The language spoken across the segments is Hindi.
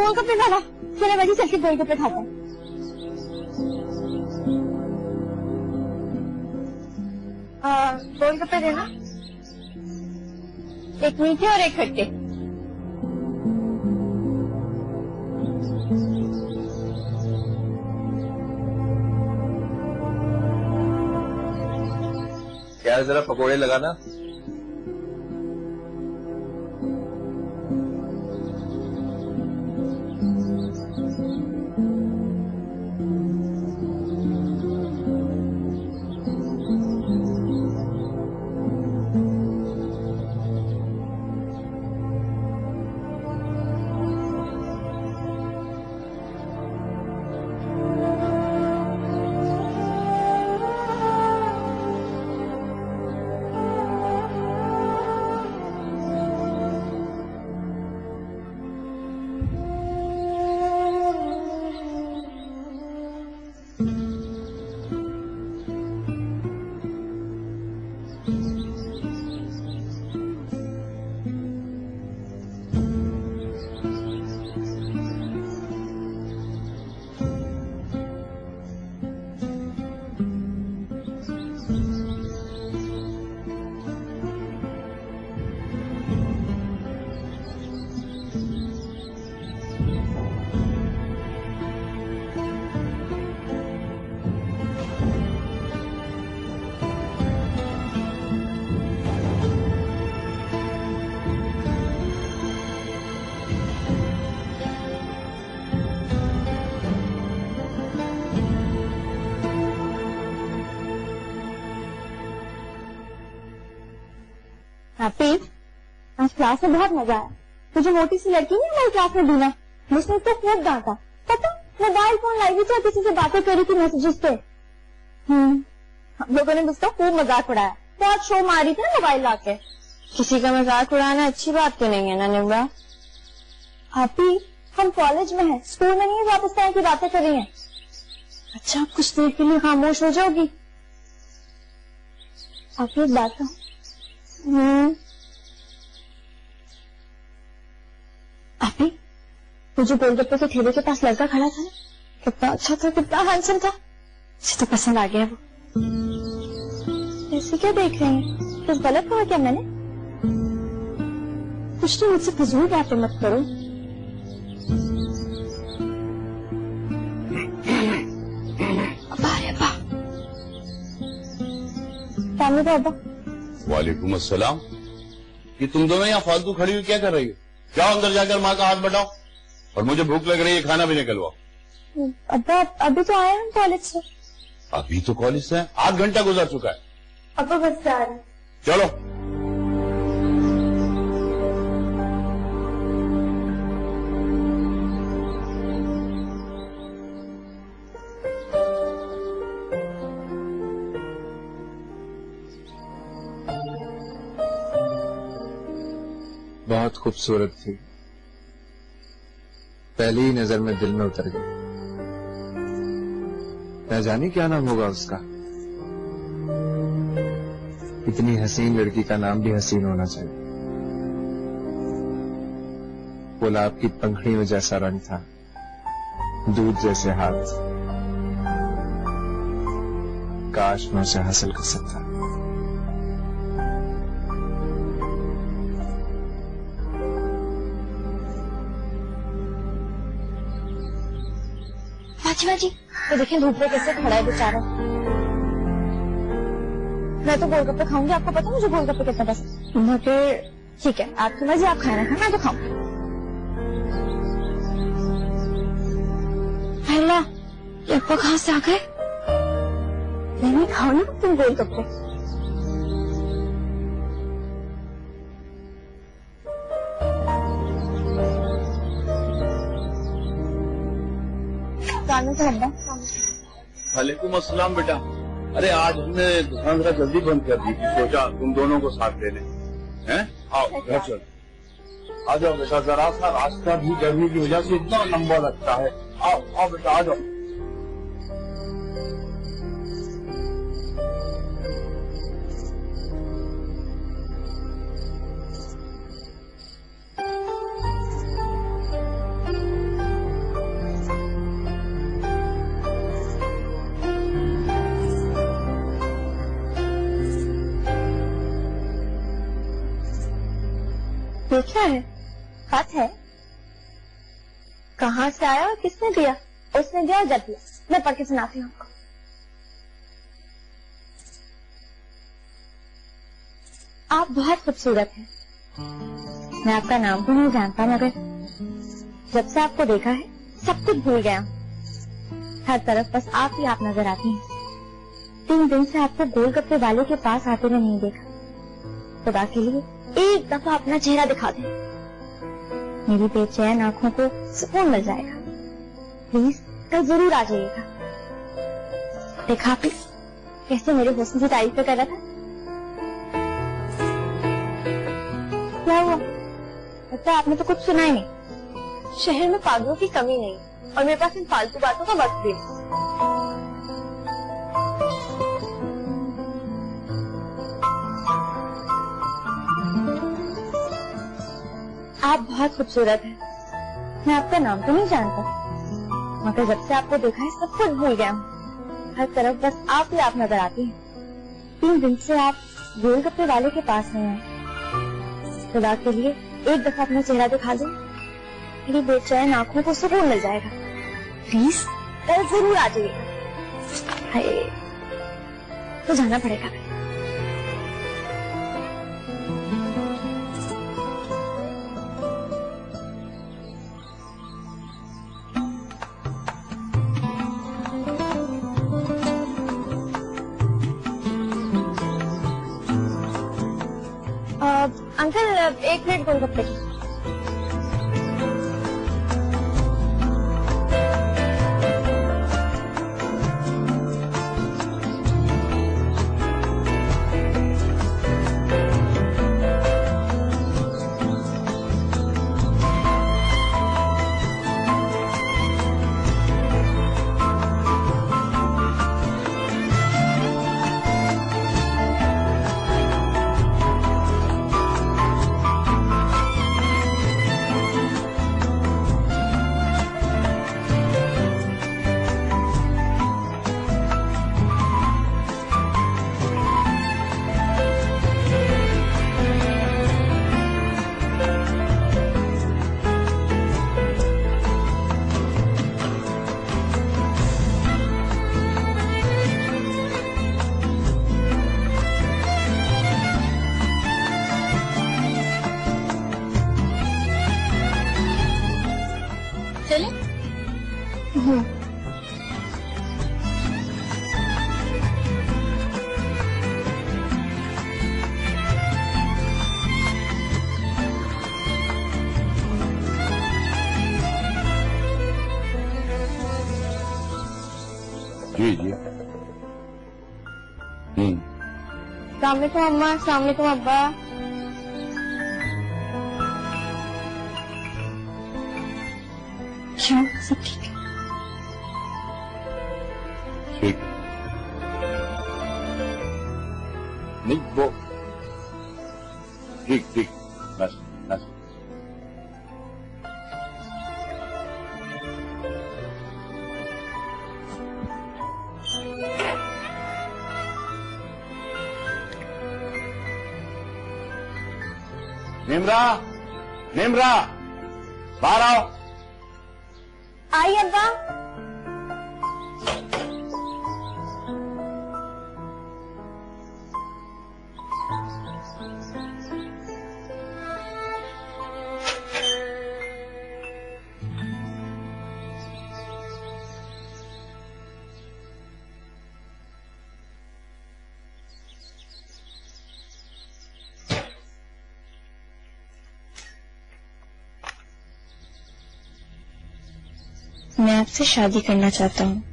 गोलगप्पे वाला, चले वजह चल के गोलगप्पे खाता है। गोलगप्पे देना, एक मीठे और एक खट्टे। क्या जरा पकोड़े लगाना। हैप्पी, आज क्लास में बहुत मजा आया। तुझे मोटी सी लड़की नहीं हमारी क्लास में दूना, उसने उसको खूब डांटा। पता, मोबाइल फोन लाई हुई थी, किसी से बातें करी थी मैसेजेस पे। हम लोगों ने मुझको खूब मजाक उड़ाया, बहुत शो मारी थी ना मोबाइल लाके। किसी का मजाक उड़ाना अच्छी बात तो नहीं है ना निम्रा। हैप्पी, हम कॉलेज में हैं, स्कूल में नहीं है आप इस तरह की बातें कर रही हैं। अच्छा, कुछ देर के लिए खामोश हो जाओगी? आप एक बात कहो, अभी वो जो गोलगप्पे के ठेले के पास लड़का खड़ा था ना, कितना अच्छा था, कितना हैंडसम था, मुझे तो पसंद आ गया वो। ऐसे क्या देख रहे हैं? कुछ गलत कहा क्या मैंने? कुछ तो मुझसे फजूल बातें मत करो। अब्बा। वालेकुम अस्सलाम। ये तुम दोनों यहाँ फालतू खड़ी हुई क्या कर रही हो? जाओ अंदर जाकर माँ का हाथ बढ़ाओ और मुझे भूख लग रही है, खाना भी निकलवाओ। अब्बा, अभी तो आए हम कॉलेज से। अभी तो कॉलेज से 8 घंटा गुजर चुका है। अब्बा बस जा रहे। चलो। बहुत खूबसूरत थी, पहली ही नजर में दिल में उतर गई। न जाने क्या नाम होगा उसका। इतनी हसीन लड़की का नाम भी हसीन होना चाहिए। गुलाब की पंखड़ी में जैसा रंग था, दूध जैसे हाथ, काश मैं उसे हासिल कर सकता। जी तो देखें धूप में कैसे खड़ा है बेचारा। मैं तो गोलगप्पे खाऊंगी, आपको पता है मुझे गोलगप्पे कितना पसंद। मगर ठीक है, आपकी मर्जी, आप खाना खाना, मैं तो खाऊंगी। पहला ये आपको कहाँ से आ गए? नहीं खाओ ना तुम गोलगप्पे। वालेकुम अस्सलाम बेटा। अरे आज हमने दुकान जरा जल्दी बंद कर दी थी, सोचा तुम दोनों को साथ ले लें। हैं? आओ घर चलो। आ जाओ बेटा, जरा सा रास्ता भी गर्मी की वजह से इतना लंबा लगता है। आओ आओ बेटा, आ जाओ। ये क्या है? खत है? कहाँ से आया और किसने दिया? उसने दिया और जब दिया। मैं पढ़ के सुनाती हूँ आपको। आप बहुत खूबसूरत हैं। मैं आपका नाम तो नहीं जानता, मगर जब से आपको देखा है सब कुछ भूल गया। हर तरफ बस आप ही आप नजर आती हैं। 3 दिन से आपको गोलगप्पे वाले के पास आते हुए नहीं देखा। खुदा के लिए एक दफा अपना चेहरा दिखा दें, मेरी बेचैन आंखों को सुकून मिल जाएगा। प्लीज कल जरूर आ जाइएगा। देखा आपने कैसे मेरे हुस्न की तारीफ कर रहा था? क्या हुआ? लगता है आपने तो कुछ सुना ही नहीं। शहर में पागलों की कमी नहीं और मेरे पास इन फालतू बातों का वक्त भी नहीं। आप बहुत खूबसूरत हैं। मैं आपका नाम तो नहीं जानता, मगर जब से आपको देखा है सब कुछ भूल गया हूँ। हर तरफ बस आप ही आप नजर आती हैं। 3 दिन से आप गोलगप्पे वाले के पास नहीं हैं। खुदा के लिए एक दफा अपना चेहरा दिखा दो, मेरी बेचैन आंखों को सुकून मिल जाएगा। प्लीज कल जरूर आ जाइएगा। हाय, तो जाना पड़ेगा। अंकल 1 प्लेट गोलगप्पे की। जी जी। अस्सलामुअलैकुम अम्मा, अस्सलामुअलैकुम अब्बा। क्यों, सब ठीक है? ठीक नहीं वो ठीक ठीक बस बस। निम्रा, निम्रा, बाहर आओ। आई अब्बा। मैं आपसे शादी करना चाहता हूँ।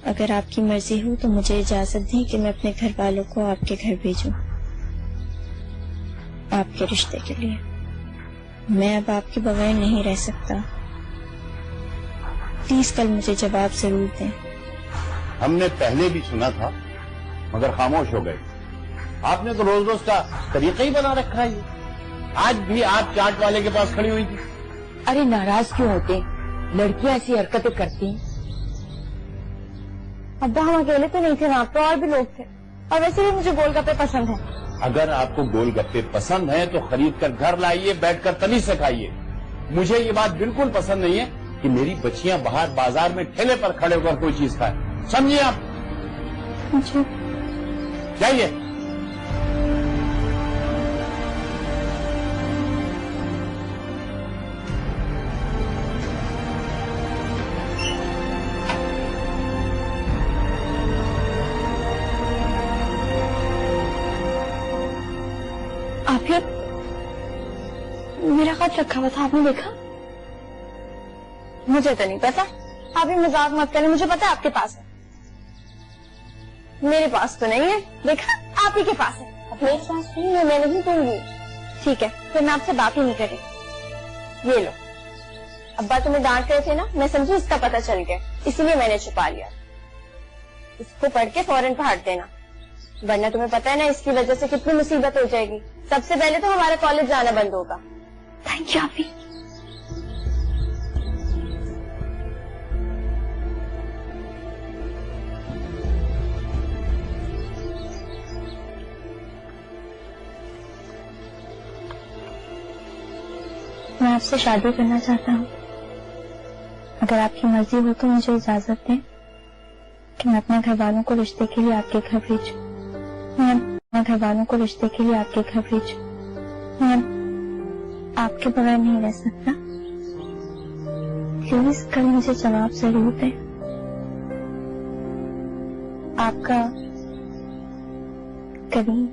अगर आपकी मर्जी हो तो मुझे इजाजत दें कि मैं अपने घर वालों को आपके घर भेजूं, आपके रिश्ते के लिए। मैं अब आपके बगैर नहीं रह सकता। प्लीज कल मुझे जवाब जरूर दें। हमने पहले भी सुना था मगर खामोश हो गए। आपने तो रोज रोज का तरीका ही बना रखा है। आज भी आप चाट वाले के पास खड़ी हुई थी। अरे नाराज क्यों होते? लड़कियां ऐसी हरकतें करती हैं। अब्बा हम अकेले तो नहीं थे, वहाँ पे और भी लोग थे। और वैसे भी मुझे गोलगप्पे पसंद है। अगर आपको गोलगप्पे पसंद हैं तो खरीद कर घर लाइए, बैठकर तली से खाइए। मुझे ये बात बिल्कुल पसंद नहीं है कि मेरी बच्चियां बाहर बाजार में ठेले पर खड़े होकर कोई चीज खाए। समझिए आप? जी। जाइए। आप ये मेरा खत रखा हुआ था, आपने देखा? मुझे तो नहीं पता। आप ये मजाक मत करें, मुझे पता है आपके पास है। मेरे पास तो नहीं है, देखा? आप ही के पास है। अब मेरे पास नहीं है, मैं नहीं दूंगी। ठीक है, फिर मैं आपसे बात ही नहीं करी। ये लो, अब्बा तुम्हें डांट रहे थे ना, मैं समझी इसका पता चल गया, इसीलिए मैंने छुपा लिया। इसको पढ़ के फौरन फाड़ देना, वरना तुम्हें पता है ना इसकी वजह से कितनी मुसीबत हो जाएगी। सबसे पहले तो हमारा कॉलेज जाना बंद होगा। थैंक यू आपी। मैं आपसे शादी करना चाहता हूँ। अगर आपकी मर्जी हो तो मुझे इजाजत दें कि मैं अपने घर वालों को रिश्ते के लिए आपके घर भेजूं। मैं अपने घर वालों को रिश्ते के लिए आपके घर भेजूं। मैं आपके बगैर नहीं रह सकता। प्लीज कल मुझे जवाब जरूर दें। आपका करीम।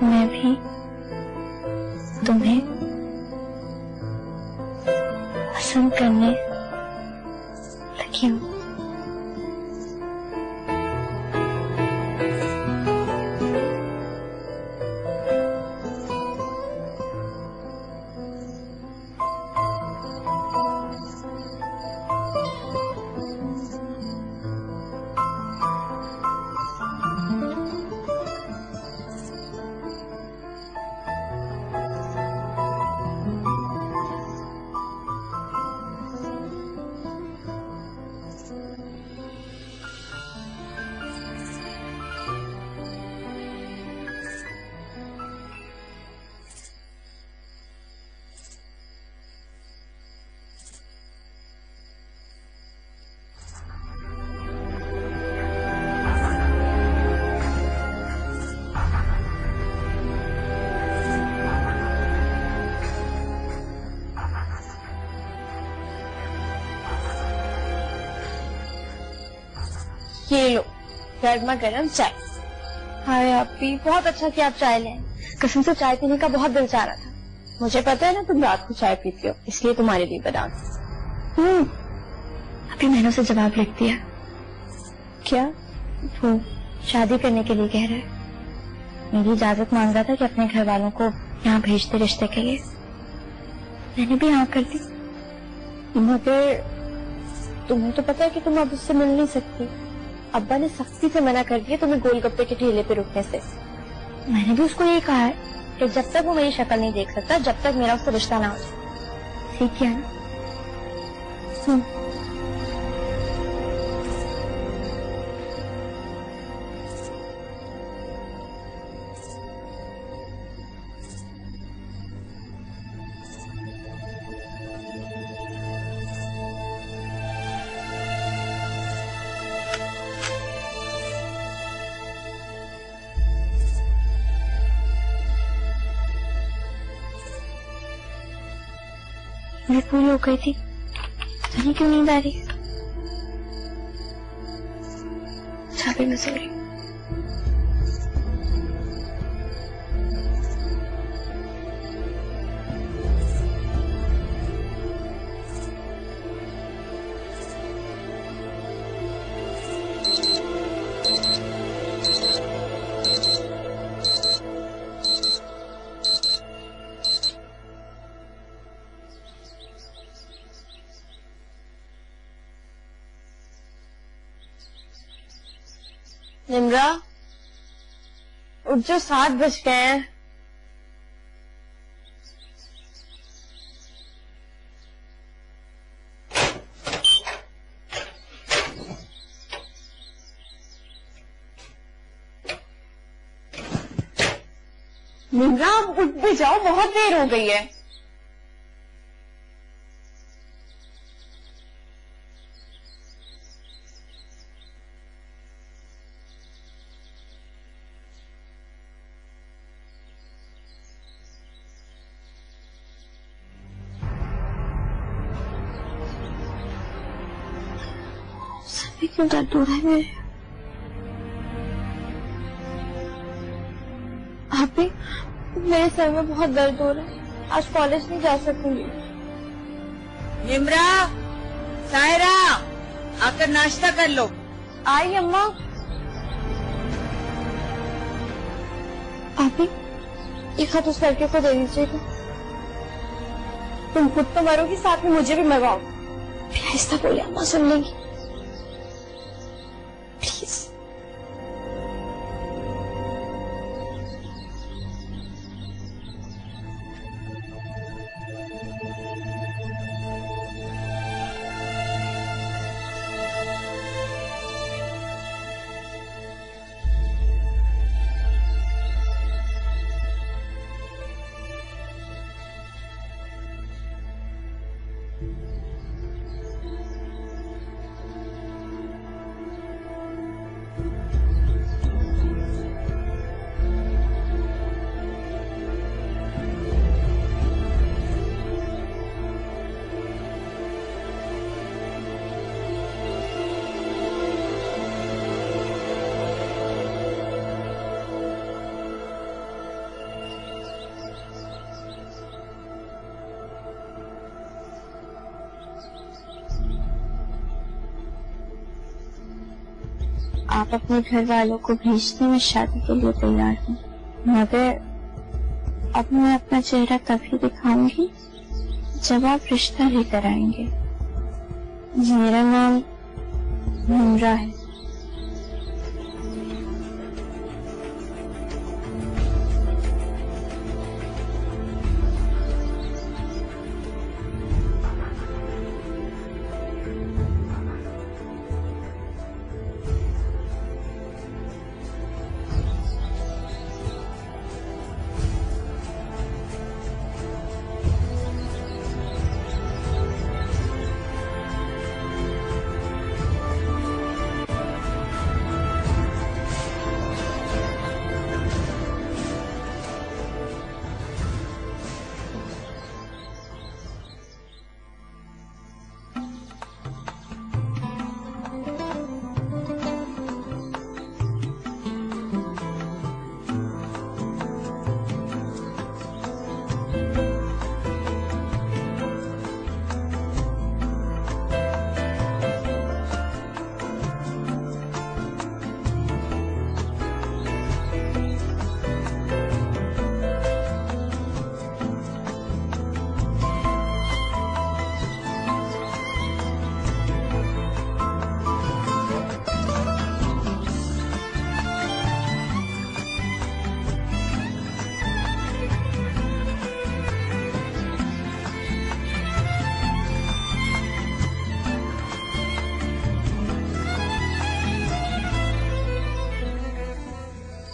मैं भी तुम्हें पसंद करने लगी हूँ। ये लो गर्मा गर्म चाय। हाय आपी, बहुत अच्छा कि आप चाय लें। कसम से चाय पीने का बहुत दिल चाह रहा था। मुझे पता है ना तुम रात को चाय पीती हो, इसलिए तुम्हारे लिए बना। अभी मैंने उसे जवाब लिख दिया। क्या? वो शादी करने के लिए कह रहा है। मेरी इजाजत मांग रहा था कि अपने घर वालों को यहाँ भेज दे रिश्ते के लिए। मैंने भी हाँ कर दी। मगर तुम्हें तो पता है कि तुम अब उससे मिल नहीं सकती। अब्बा ने सख्ती से मना कर दिया तुम्हें गोलगप्पे के ठेले पे रुकने से। मैंने भी उसको यही कहा है कि जब तक वो मेरी शक्ल नहीं देख सकता, जब तक मेरा उससे रिश्ता ना हो जाए। ठीक है ना? मैं पूरी हो गई थी, नहीं क्यों नींद आ रही? अभी मैं सो रही हूँ। निम्रा, उठ जो, 7 बज गए हैं। निम्रा, उठ भी जाओ, बहुत देर हो गई है। क्यों दर्द हो रहा है मेरे? आप भी? मेरे सर में बहुत दर्द हो रहा है, आज कॉलेज नहीं जा सकूंगी। निम्रा, सायरा, आकर नाश्ता कर लो। आई अम्मा। आप भी ये खत उस लड़के को दे दीजिएगा। तुम खुद तो मरोगी, साथ में मुझे भी मरवाओ। ऐसा बोले अम्मा, सुन लेंगी। प्लीज। आप अपने घर वालों को भेजने में शादी के लिए तैयार हैं, मगर अब मैं अपना चेहरा तभी दिखाऊंगी जब आप रिश्ता लेकर आएंगे। मेरा नाम निम्रा है।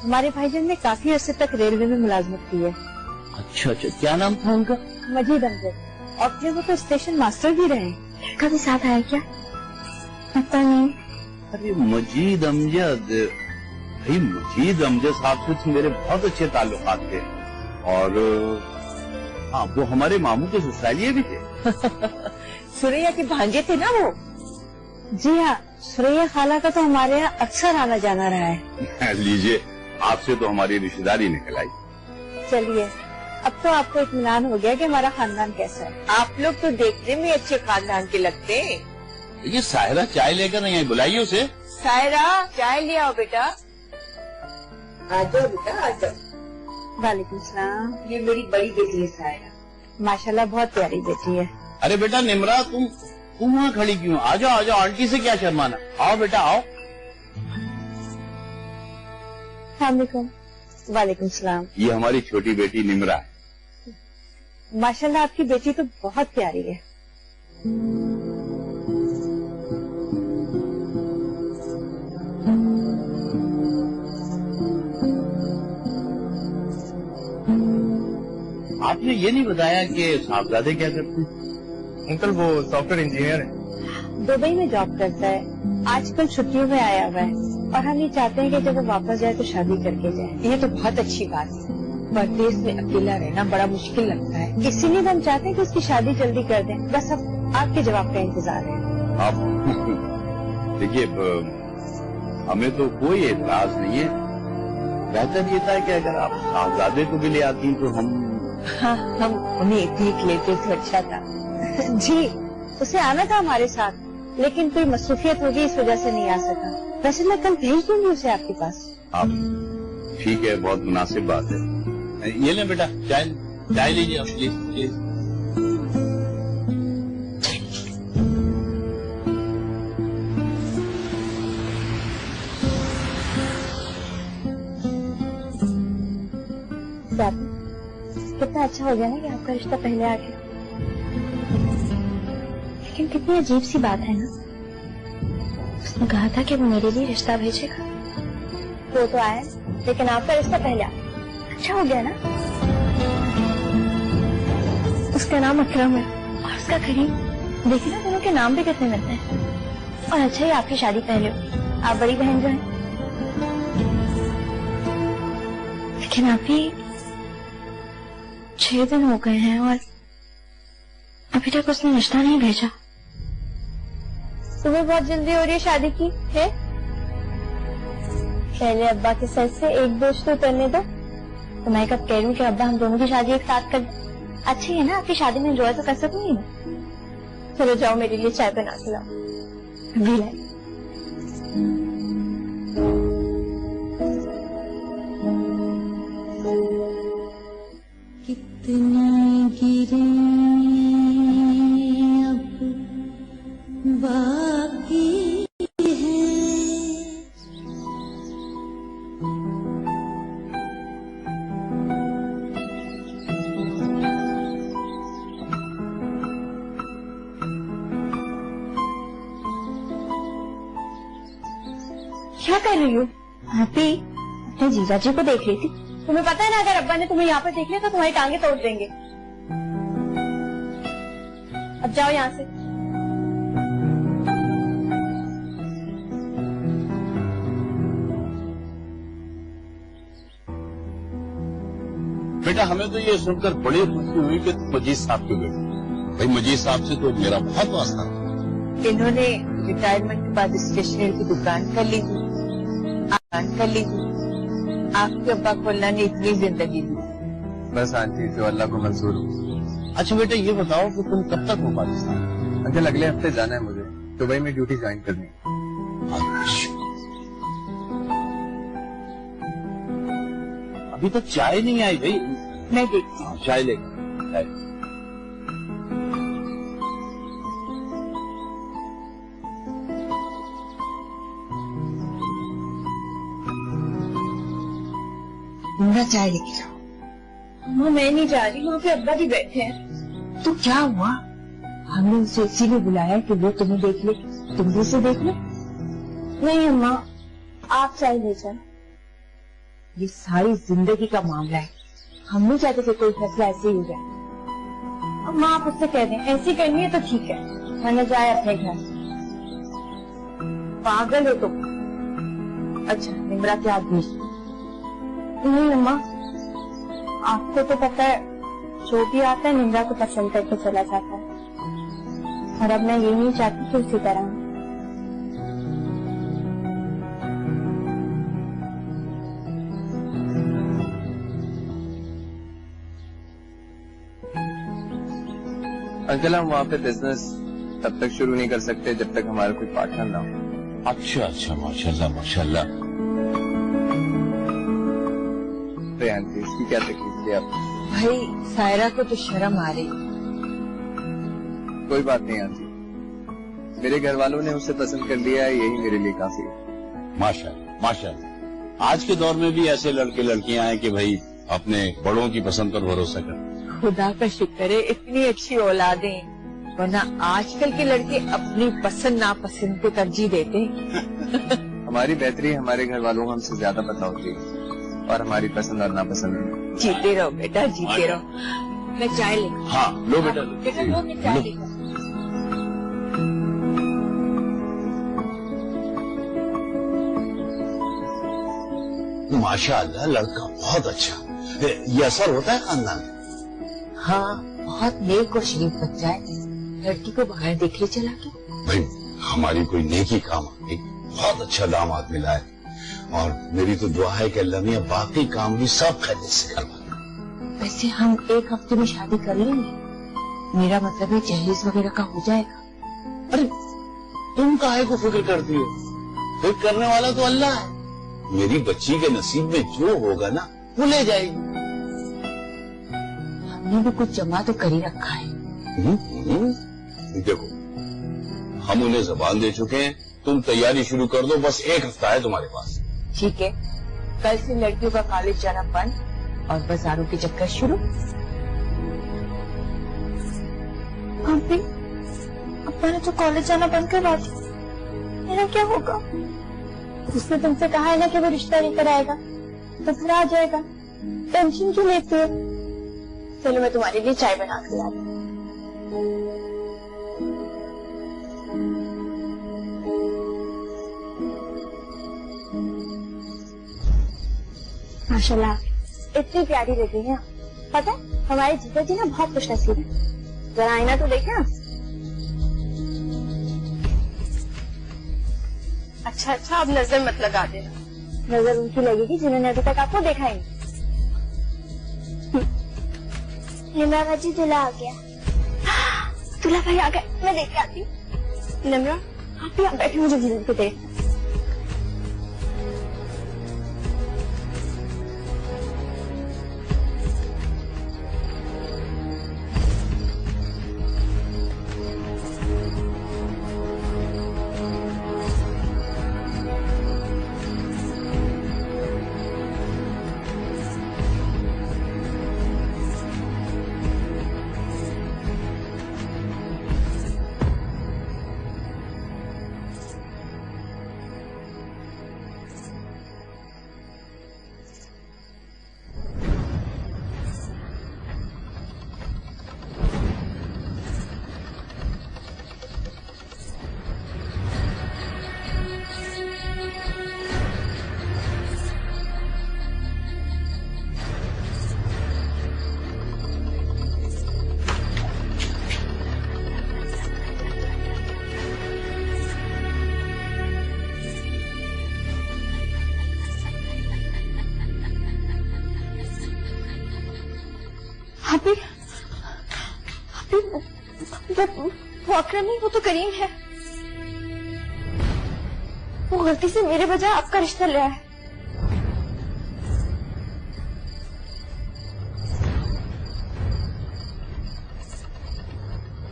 हमारे भाईजान ने काफी अर्से तक रेलवे में मुलाजमत की है। अच्छा अच्छा, क्या नाम था उनका? मजीद अमजद। और फिर वो तो स्टेशन मास्टर भी रहे। लड़का भी साथ आया क्या? पता नहीं। अरे मजीद अमजद, भाई मजीद अमजद साहब से मेरे बहुत अच्छे ताल्लुकात थे, और हाँ वो हमारे मामू के ससुरालिये भी थे। सुरैया के भांजे थे ना वो? जी हाँ, सुरैया खाला का तो हमारे यहाँ अक्सर आना जाना रहा है। लीजिए, आपसे तो हमारी रिश्तेदारी निकल आई। चलिए, अब तो आपको इत्मीनान हो गया कि हमारा खानदान कैसा है। आप लोग तो देखने में अच्छे खानदान के लगते हैं। ये साहिरा चाय लेकर नहीं आई, बुलाइए उसे। सायरा, चाय ले आओ बेटा। आ जाओ बेटा, आ जाओ। वालेकुम सलाम। ये मेरी बड़ी बेटी है सायरा, माशाल्लाह बहुत प्यारी बेटी है। अरे बेटा निमरा, तुम वहाँ खड़ी क्यों? आ जाओ आ जाओ, आंटी से क्या शर्माना। आओ बेटा आओ। वालेकुम। वालेकुम सलाम। ये हमारी छोटी बेटी निमरा है। माशाल्लाह आपकी बेटी तो बहुत प्यारी है। आपने ये नहीं बताया कि साहबजादे क्या करते हैं? अंकल वो सॉफ्टवेयर इंजीनियर है। दुबई में जॉब करता है, आजकल छुट्टियों में आया हुआ है और हम ये चाहते हैं कि जब वो वापस जाए तो शादी करके जाए। ये तो बहुत अच्छी बात है, परदेश में अकेला रहना बड़ा मुश्किल लगता है, इसीलिए हम चाहते हैं कि उसकी शादी जल्दी कर दें। बस अब आपके जवाब का इंतजार है। आप देखिए, हमें तो कोई एतराज नहीं है। बेहतर ये था कि अगर आप साहबजादे को भी ले आती तो हम उन्हें देख लेते तो अच्छा था। जी, उसे आना था हमारे साथ, लेकिन कोई मसरूफियत होगी इस वजह से नहीं आ सका। वैसे मैं कल भेज दूंगी उसे आपके पास। आप ठीक है, बहुत मुनासिब बात है। ये लें बेटा, चाय लीजिए आप, प्लीज प्लीज। कितना अच्छा हो गया ना कि आपका रिश्ता पहले आ गया। लेकिन कितनी अजीब सी बात है ना, उसने कहा था कि वो मेरे लिए रिश्ता भेजेगा, वो तो आया, लेकिन आपका रिश्ता पहले आ गया। अच्छा हो गया ना। उसका नाम अकरम है और उसका करीम। देखिए ना, दोनों के नाम भी कितने मिलते हैं। और अच्छा ही आपकी शादी पहले हो, आप बड़ी बहन जो है। लेकिन आप भी 6 दिन हो गए हैं और अभी तक उसने रिश्ता नहीं भेजा। तुम्हें बहुत जल्दी हो रही है शादी की है? पहले अब्बा के सर से एक बोझ तो उतरने दो। तो मैं कब कह रही हूँ कि अब्बा हम दोनों की शादी एक साथ कर। अच्छी है ना, आपकी शादी में एंजॉय तो कर सकूंगी ना। चलो जाओ, मेरे लिए चाय बना के लाओ। भी लाई। कितना गिरे अब बाकी है। क्या कर रही हो? हैप्पी अपने जीजा जी को देख रही थी। तुम्हें पता है ना, अगर अब्बा ने तुम्हें यहाँ पर देख लिया तो तुम्हारी टांगे तोड़ देंगे। अब जाओ यहाँ से। बेटा हमें तो ये सुनकर बड़ी खुशी हुई कि तुम मजीद साहब के बेटे। भाई मजीद साहब से तो मेरा बहुत वास्ता है। इन्होंने रिटायरमेंट के बाद स्टेशनरी की दुकान कर ली थी। आपके अब्बा को अल्लाह ने इतनी जिंदगी दी। बस आंटी, जो अल्लाह को मंजूर हो। अच्छा बेटा ये बताओ कि तुम कब तक हो पाकिस्तान? अंकल अगले हफ्ते जाना है मुझे, दुबई में ड्यूटी ज्वाइन करनी। अभी तक चाय नहीं आई भाई। मैं देखती हूँ। चाय लेकर चाय। मेरा चाय लेके जाओ। माँ मैं नहीं जा रही, वहाँ पे अब्बा भी बैठे हैं। तो क्या हुआ? हमने उसे इसीलिए बुलाया कि वो तुम्हें देख ले, तुम भी उसे देख लो। नहीं अम्मा, आप चाय ले जाओ। ये सारी जिंदगी का मामला है, हम नहीं चाहते कि कोई फैसला ऐसे ही हो जाए। अम्मा आप उससे कह दें, ऐसी करनी है तो ठीक है, वरना जाए अपने घर। पागल हो तुम। अच्छा निमरा के हाथ भेज। नहीं अम्मा, आपको तो पता है जो भी आता है निमरा को पसंद करके चला जाता है, और अब मैं ये नहीं चाहती कि उसी तरह। अंकल हम वहाँ पे बिजनेस तब तक शुरू नहीं कर सकते जब तक हमारा कोई पार्टनर ना हो। अच्छा अच्छा, माशाल्लाह माशाल्लाह। तो आंटी इसकी क्या तकलीफ थी आप? भाई सायरा को तो शर्म आ रही। कोई बात नहीं आंटी, मेरे घर वालों ने उसे पसंद कर लिया है, यही मेरे लिए काफी है। माशाल्लाह माशाल्लाह। आज के दौर में भी ऐसे लड़के लड़कियां हैं कि भाई अपने बड़ों की पसंद पर भरोसा कर। खुदा का शुक्र है इतनी अच्छी औलादें, वरना आजकल के लड़के अपनी पसंद नापसंद को तरजीह देते। हमारी बेहतरी हमारे घर वालों को हमसे ज्यादा पता होती है और हमारी पसंद और नापसंद। जीते रहो बेटा, जीते रहो। मैं चाय लेकर। हाँ लो बेटा, बेटा लो, मैं चाय लेकर। माशाल्लाह लड़का बहुत अच्छा। ये असर होता है खानदान में? हाँ, बहुत नेक और शरीफ बच्चा है। लड़की को बगैर देखे चला गया। भाई हमारी कोई नेकी काम आ गई, बहुत अच्छा दामाद मिला है और मेरी तो दुआ है कि अल्लाह ने बाकी काम भी सब खैरियत से करवा दे। वैसे हम 1 हफ्ते में शादी कर लेंगे। मेरा मतलब है जहेज वगैरह का हो जाएगा। अरे तुम काहे को फिक्र करती हो? फिक्र करने वाला तो अल्लाह है। मेरी बच्ची के नसीब में जो होगा ना वो ले जाएगी। हमने भी कुछ जमा तो कर ही रखा है। देखो हम उन्हें जबान दे चुके हैं, तुम तैयारी शुरू कर दो, बस 1 हफ्ता है तुम्हारे पास। ठीक है, कल से लड़कियों का कॉलेज जाना बंद और बाजारों के चक्कर शुरू। भाभी, अब्बा ने तो कॉलेज जाना बंद करवा दिया, मेरा क्या होगा? उसने तुमसे कहा है ना कि वो रिश्ता लेकर आएगा, तो घर आ जाएगा। टेंशन क्यों लेती हो? चलो मैं तुम्हारे लिए चाय बना कर लाती हूँ। माशाल्लाह इतनी प्यारी लगी है। पता है हमारे जीजा जी ना बहुत खुशनसीब है। जरा आईना तो देखे ना। अच्छा अच्छा, अब नजर मत लगा देना। नजर उनकी लगेगी जिन्होंने अभी तक आपको देखा ही नहीं। निमरा जी दूल्हा आ गया। दूल्हा भाई आ गए, मैं देख के आती हूँ। निमरा आप भी यहाँ बैठे, मुझे जीजा को देख। वो अकरम नहीं, वो तो करीम है। वो गलती से मेरे बजाय आपका रिश्ता ले आया है।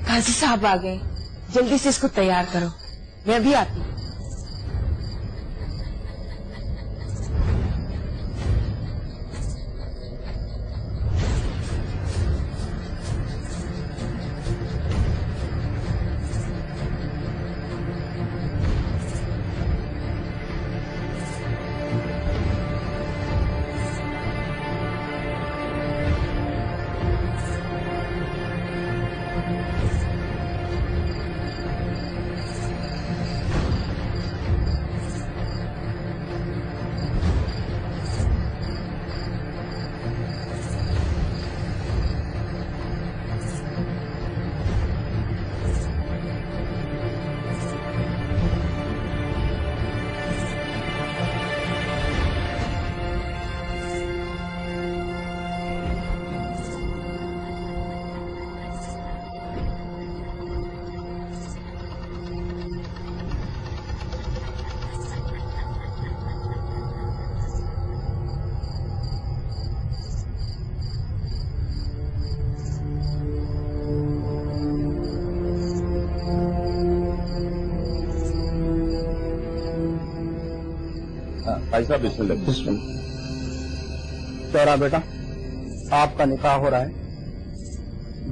काजी साहब आ गए, जल्दी से इसको तैयार करो, मैं अभी आती हूँ। भाई साहब इसमें लगे। जरा बेटा, आपका निकाह हो रहा है।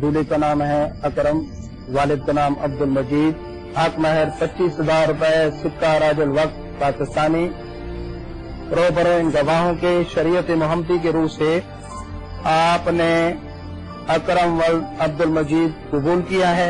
दूल्हे का नाम है अकरम, वालिद का नाम अब्दुल मजीद। हक महर 25,000 रुपए, सिक्का राजुल वक्त पाकिस्तानी। रोबरो इन गवाहों के शरीयत मोहम्मदी के रूह से आपने अकरम वल्द अब्दुल मजीद कबूल किया है।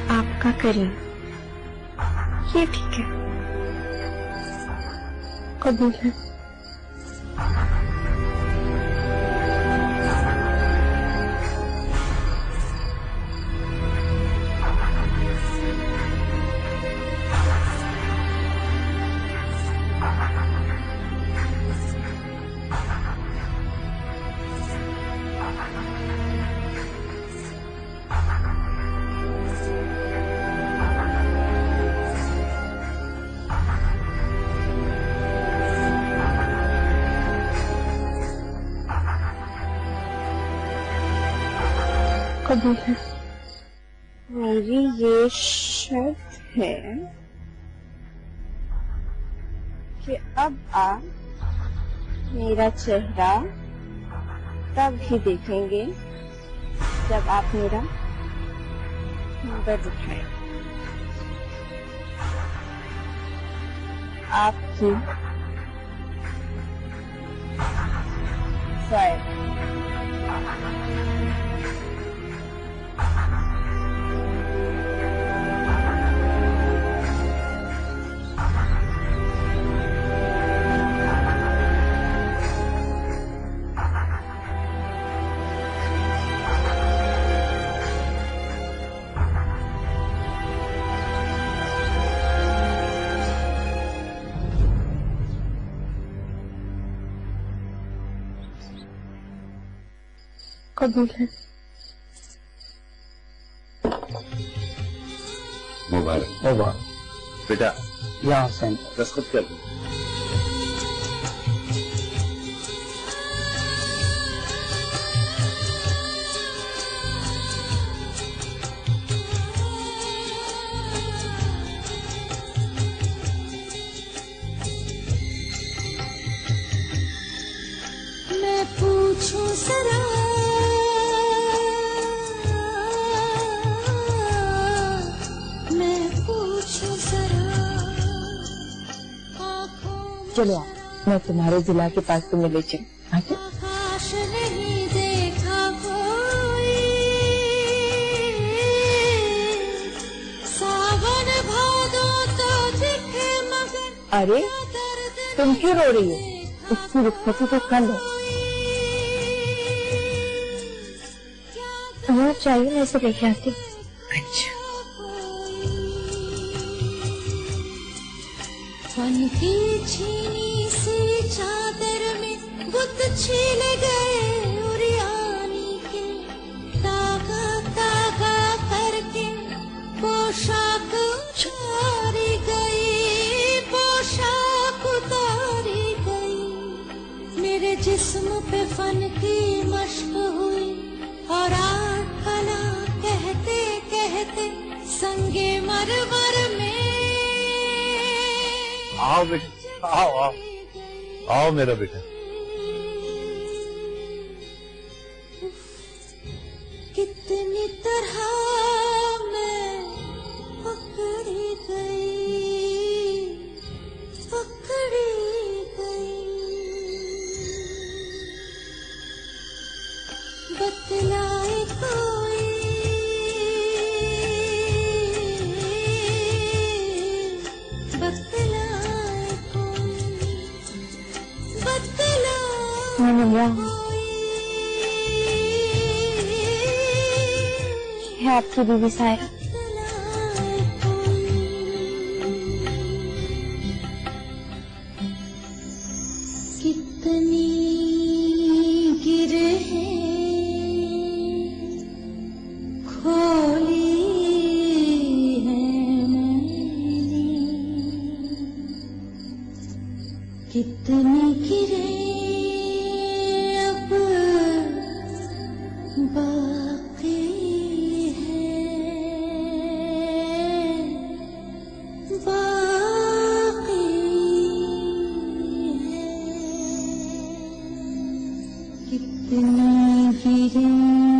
आपका करीम, ये ठीक है, कबूल है। कबूल है। मेरी ये शर्त है कि अब आप मेरा चेहरा तब ही देखेंगे जब आप मेरा नंबर उठाए। आपकी फाइल। कबूल है। मुबारक। मुबारक। बेटा यहाँ से दस्तखत कर दो। मैं पूछूं जरा, मैं पूछूं जरा, चलो मैं तुम्हारे जिला के पास तुम्हें ले चलूं। आकाश नहीं देखा कोई, सावन भादो तो दिखे मगर अरे तुम क्यों रो रही हो? इसकी रुखसती तो कल है। अगर चाहिए मैं इसे लेके आती हूँ। अच्छा फन की छीनी सी चादर में बुत छीन गए उरियानी के, तागा तागा करके पोशाक उतारी गई, पोशाक उतारी गई। मेरे जिस्म पे फन की मश्क हुई और आठ कला कहते कहते संगे मरमर में। आओ बेटा, आओ आओ आओ मेरा बेटा। कितनी तरह मैं पकड़ी गई, पकड़ी गई। बतलाए कोई, बतलाए कोई, बतलाए मैं मिल रहा हूँ। है आपकी बीवी सायरा। कितनी गिरे खोली है मैंने, कितने गिरे अब बाकी है, बाकी है, कितने गिरे